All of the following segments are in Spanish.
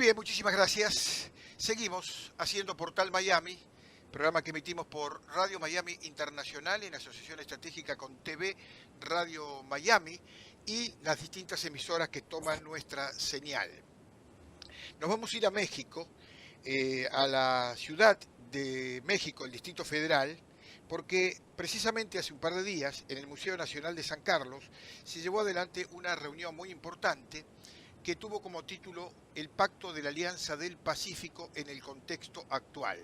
bien, muchísimas gracias. Seguimos haciendo Portal Miami, programa que emitimos por Radio Miami Internacional en asociación estratégica con TV Radio Miami y las distintas emisoras que toman nuestra señal. Nos vamos a ir a México, a la ciudad de México, el Distrito Federal, porque precisamente hace un par de días en el Museo Nacional de San Carlos se llevó adelante una reunión muy importante que tuvo como título El Pacto de la Alianza del Pacífico en el contexto actual.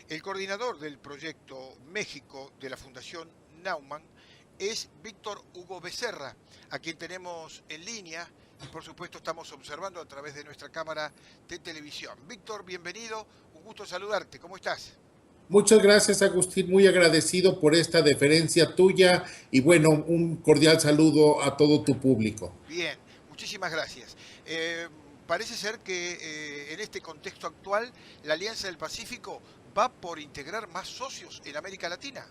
El coordinador del proyecto México de la Fundación Naumann es Víctor Hugo Becerra, a quien tenemos en línea y por supuesto estamos observando a través de nuestra cámara de televisión. Víctor, bienvenido, un gusto saludarte, ¿cómo estás? Muchas gracias, Agustín, muy agradecido por esta deferencia tuya y bueno, un cordial saludo a todo tu público. Bien, muchísimas gracias. Parece ser que en este contexto actual la Alianza del Pacífico va por integrar más socios en América Latina.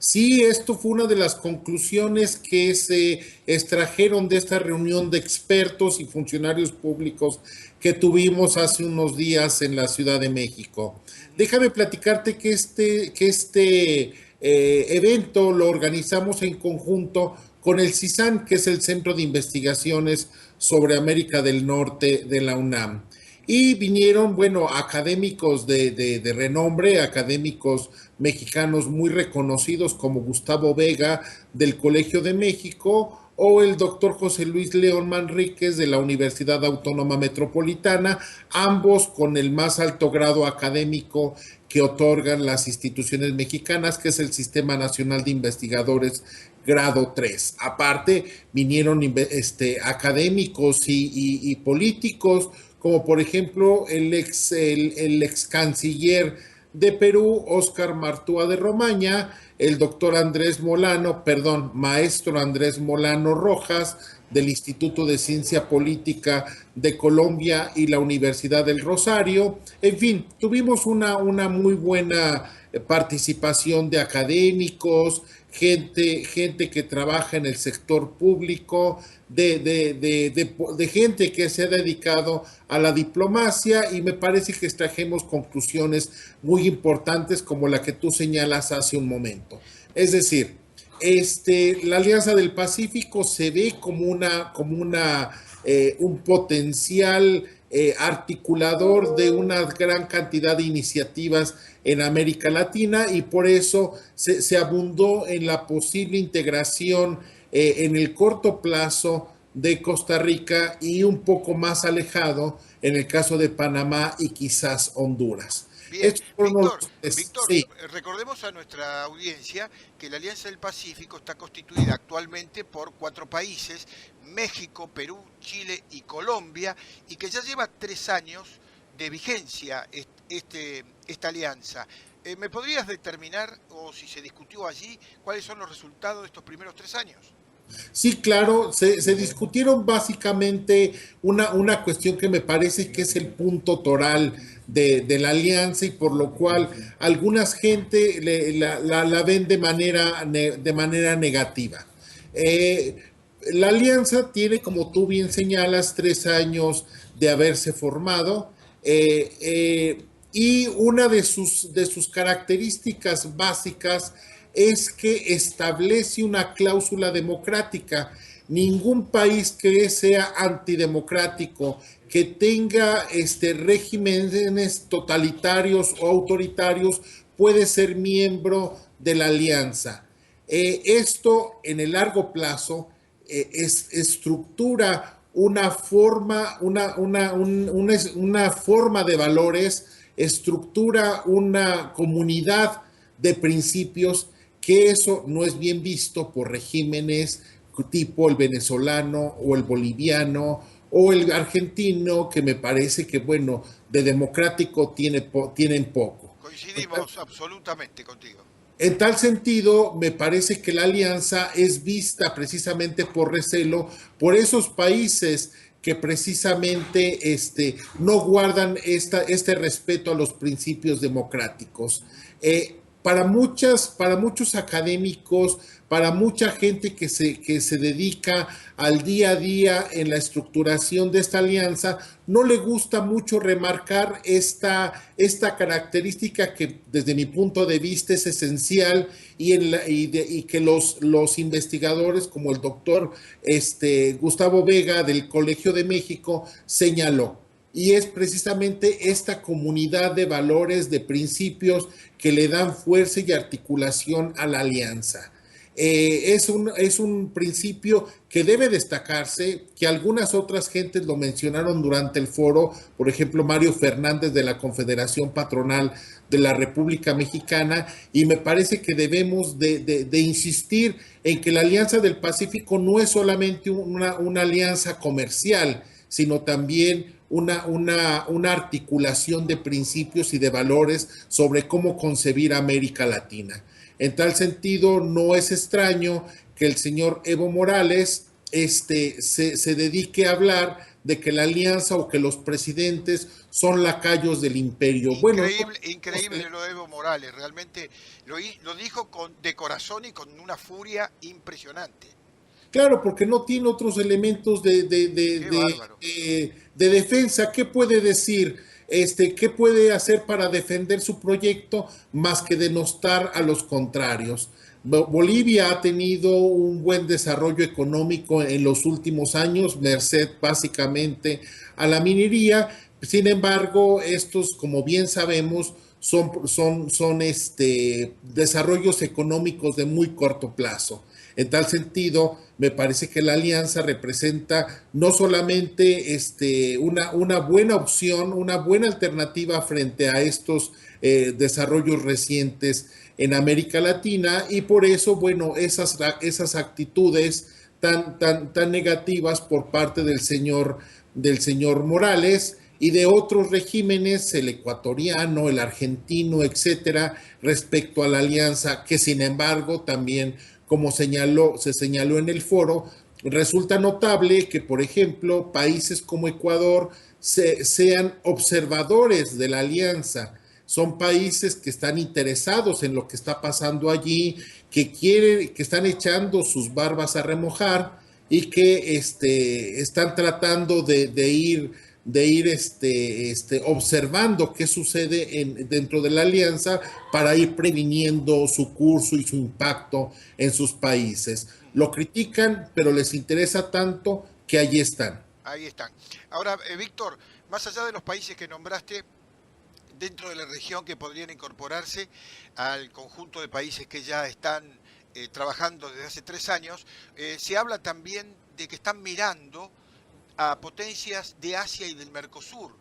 Sí, esto fue una de las conclusiones que se extrajeron de esta reunión de expertos y funcionarios públicos que tuvimos hace unos días en la Ciudad de México. Déjame platicarte que este evento lo organizamos en conjunto con el CISAN, que es el Centro de Investigaciones sobre América del Norte de la UNAM. Y vinieron, bueno, académicos de renombre, académicos mexicanos muy reconocidos como Gustavo Vega del Colegio de México o el doctor José Luis León Manríquez de la Universidad Autónoma Metropolitana, ambos con el más alto grado académico que otorgan las instituciones mexicanas, que es el Sistema Nacional de Investigadores grado 3. Aparte, vinieron académicos y políticos, como por ejemplo el ex canciller de Perú, Óscar Martúa de Romaña, el doctor maestro Andrés Molano Rojas, del Instituto de Ciencia Política de Colombia y la Universidad del Rosario. En fin, tuvimos una muy buena participación de académicos, gente que trabaja en el sector público, de gente que se ha dedicado a la diplomacia, y me parece que extrajimos conclusiones muy importantes como la que tú señalas hace un momento. Es decir, la Alianza del Pacífico se ve como un potencial articulador de una gran cantidad de iniciativas en América Latina, y por eso se abundó en la posible integración en el corto plazo de Costa Rica y un poco más alejado en el caso de Panamá y quizás Honduras. Bien, Víctor, sí. Recordemos a nuestra audiencia que la Alianza del Pacífico está constituida actualmente por 4 países, México, Perú, Chile y Colombia, y que ya lleva 3 años de vigencia esta alianza. ¿Me podrías determinar, o si se discutió allí, cuáles son los resultados de estos primeros 3 años? Sí, claro, se discutieron básicamente una cuestión que me parece que es el punto toral de la alianza, y por lo cual algunas gente la ven de manera negativa. La alianza tiene, como tú bien señalas, 3 años de haberse formado, y una de sus características básicas es que establece una cláusula democrática. Ningún país que sea antidemocrático, que tenga regímenes totalitarios o autoritarios, puede ser miembro de la alianza. Esto en el largo plazo estructura una forma de valores, estructura una comunidad de principios, que eso no es bien visto por regímenes tipo el venezolano o el boliviano o el argentino, que me parece que, bueno, de democrático tienen poco. Coincidimos absolutamente contigo. En tal sentido, me parece que la alianza es vista precisamente por recelo por esos países que precisamente no guardan este respeto a los principios democráticos. para muchos académicos, para mucha gente que se dedica al día a día en la estructuración de esta alianza, no le gusta mucho remarcar esta característica que desde mi punto de vista es esencial y que los investigadores como el doctor Gustavo Vega del Colegio de México señaló. Y es precisamente esta comunidad de valores, de principios que le dan fuerza y articulación a la alianza. Es un principio que debe destacarse, que algunas otras gentes lo mencionaron durante el foro, por ejemplo Mario Fernández de la Confederación Patronal de la República Mexicana, y me parece que debemos de insistir en que la Alianza del Pacífico no es solamente una alianza comercial, sino también una articulación de principios y de valores sobre cómo concebir América Latina. En tal sentido, no es extraño que el señor Evo Morales se dedique a hablar de que la alianza o que los presidentes son lacayos del imperio. Increíble, bueno, increíble lo de Evo Morales, realmente lo dijo de corazón y con una furia impresionante. Claro, porque no tiene otros elementos de defensa. ¿Qué puede decir? ¿Qué puede hacer para defender su proyecto más que denostar a los contrarios? Bolivia ha tenido un buen desarrollo económico en los últimos años, merced básicamente a la minería. Sin embargo, estos, como bien sabemos, son desarrollos económicos de muy corto plazo. En tal sentido, me parece que la alianza representa no solamente una buena opción, una buena alternativa frente a estos desarrollos recientes en América Latina, y por eso, bueno, esas actitudes tan negativas por parte del señor Morales y de otros regímenes, el ecuatoriano, el argentino, etcétera, respecto a la alianza, que sin embargo también, como se señaló en el foro, resulta notable que, por ejemplo, países como Ecuador sean observadores de la alianza. Son países que están interesados en lo que está pasando allí, que están echando sus barbas a remojar y que están tratando de ir observando qué sucede dentro de la alianza para ir previniendo su curso y su impacto en sus países. Lo critican, pero les interesa tanto que allí están. Ahí están. Ahora, Víctor, más allá de los países que nombraste, dentro de la región que podrían incorporarse al conjunto de países que ya están trabajando desde hace 3 años, se habla también de que están mirando a potencias de Asia y del Mercosur.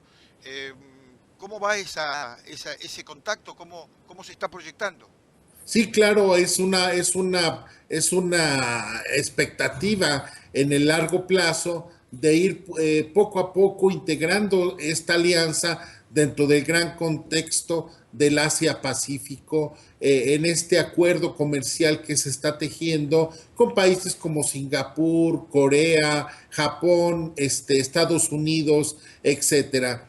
¿Cómo va ese contacto? ¿Cómo se está proyectando? Sí, claro, es una expectativa en el largo plazo de ir poco a poco integrando esta alianza dentro del gran contexto del Asia-Pacífico, en este acuerdo comercial que se está tejiendo con países como Singapur, Corea, Japón, Estados Unidos, etcétera.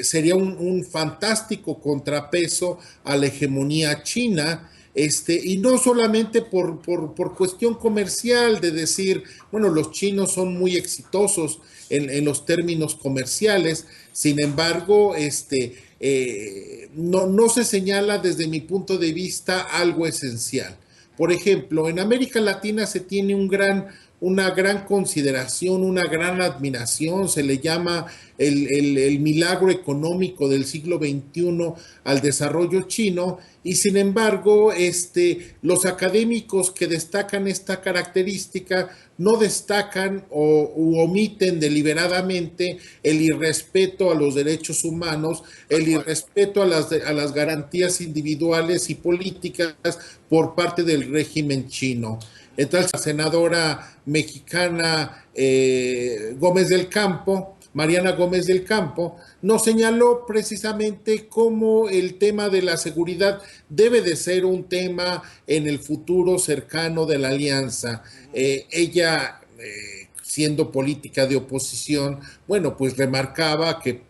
Sería un fantástico contrapeso a la hegemonía china. Y no solamente por cuestión comercial, de decir, bueno, los chinos son muy exitosos en los términos comerciales, sin embargo, no se señala desde mi punto de vista algo esencial. Por ejemplo, en América Latina se tiene una gran consideración, una gran admiración, se le llama el milagro económico del siglo XXI al desarrollo chino, y sin embargo, los académicos que destacan esta característica no destacan u omiten deliberadamente el irrespeto a los derechos humanos, el irrespeto a las garantías individuales y políticas por parte del régimen chino. Entonces, la senadora mexicana Mariana Gómez del Campo, nos señaló precisamente cómo el tema de la seguridad debe de ser un tema en el futuro cercano de la alianza. Ella siendo política de oposición, bueno, pues remarcaba que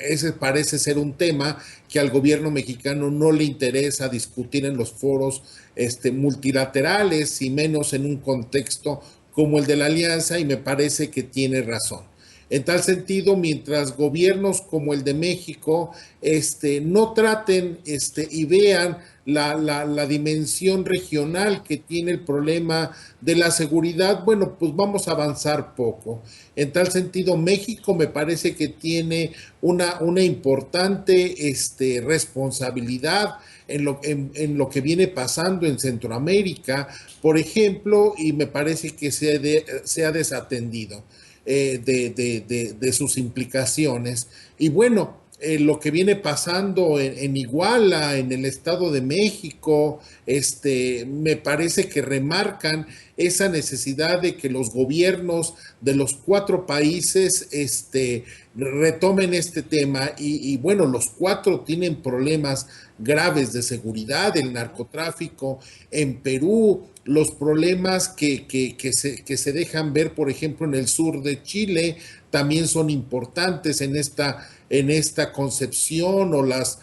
ese parece ser un tema que al gobierno mexicano no le interesa discutir en los foros multilaterales y menos en un contexto como el de la alianza, y me parece que tiene razón. En tal sentido, mientras gobiernos como el de México no traten y vean la dimensión regional que tiene el problema de la seguridad, bueno, pues vamos a avanzar poco. En tal sentido, México me parece que tiene una importante responsabilidad en lo que viene pasando en Centroamérica, por ejemplo, y me parece que se ha desatendido de sus implicaciones. Y bueno, lo que viene pasando en Iguala, en el Estado de México, me parece que remarcan esa necesidad de que los gobiernos de los 4 países retomen este tema y bueno, los 4 tienen problemas graves de seguridad, el narcotráfico en Perú, los problemas que se dejan ver, por ejemplo, en el sur de Chile, también son importantes en esta concepción, o las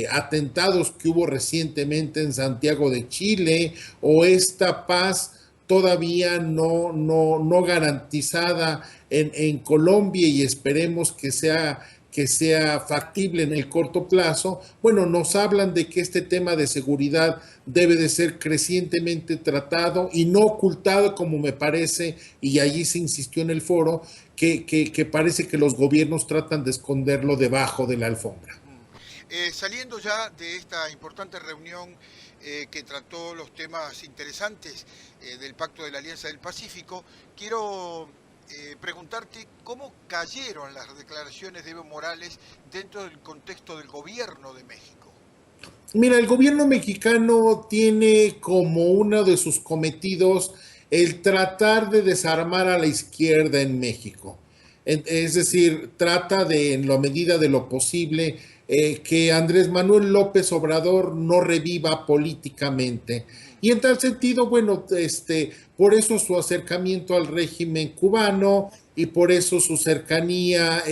atentados que hubo recientemente en Santiago de Chile, o esta paz todavía no garantizada en Colombia, y esperemos que sea factible en el corto plazo. Bueno, nos hablan de que este tema de seguridad debe de ser crecientemente tratado y no ocultado, como me parece, y allí se insistió en el foro, que parece que los gobiernos tratan de esconderlo debajo de la alfombra. Saliendo ya de esta importante reunión que trató los temas interesantes del Pacto de la Alianza del Pacífico, quiero preguntarte cómo cayeron las declaraciones de Evo Morales dentro del contexto del gobierno de México. Mira, el gobierno mexicano tiene como uno de sus cometidos el tratar de desarmar a la izquierda en México. Es decir, trata de, en la medida de lo posible, que Andrés Manuel López Obrador no reviva políticamente. Y en tal sentido, bueno, por eso su acercamiento al régimen cubano, y por eso su cercanía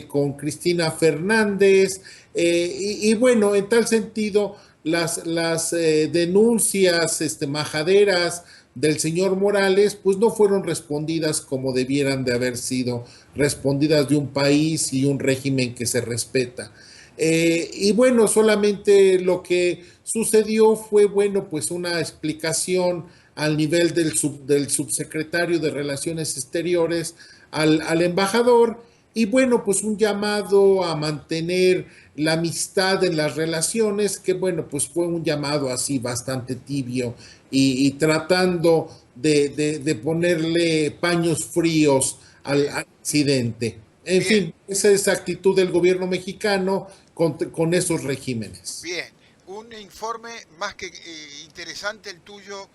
con Cristina Fernández, y bueno, en tal sentido, las denuncias majaderas del señor Morales, pues no fueron respondidas como debieran de haber sido respondidas de un país y un régimen que se respeta. Y bueno, solamente lo que sucedió fue, bueno, pues una explicación al nivel del subsecretario de Relaciones Exteriores al embajador, y bueno, pues un llamado a mantener la amistad en las relaciones, que bueno, pues fue un llamado así bastante tibio, y tratando de ponerle paños fríos Bien, al incidente. En bien, fin, esa es la actitud del gobierno mexicano con esos regímenes. bien. Un informe más que interesante el tuyo,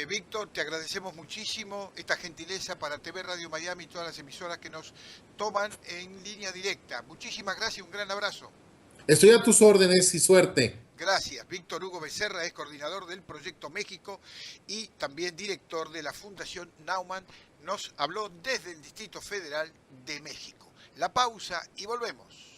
Víctor. Te agradecemos muchísimo esta gentileza para TV Radio Miami y todas las emisoras que nos toman en línea directa. Muchísimas gracias y un gran abrazo. Estoy a tus órdenes y suerte. Gracias. Víctor Hugo Becerra es coordinador del Proyecto México y también director de la Fundación Naumann. Nos habló desde el Distrito Federal de México. La pausa y volvemos.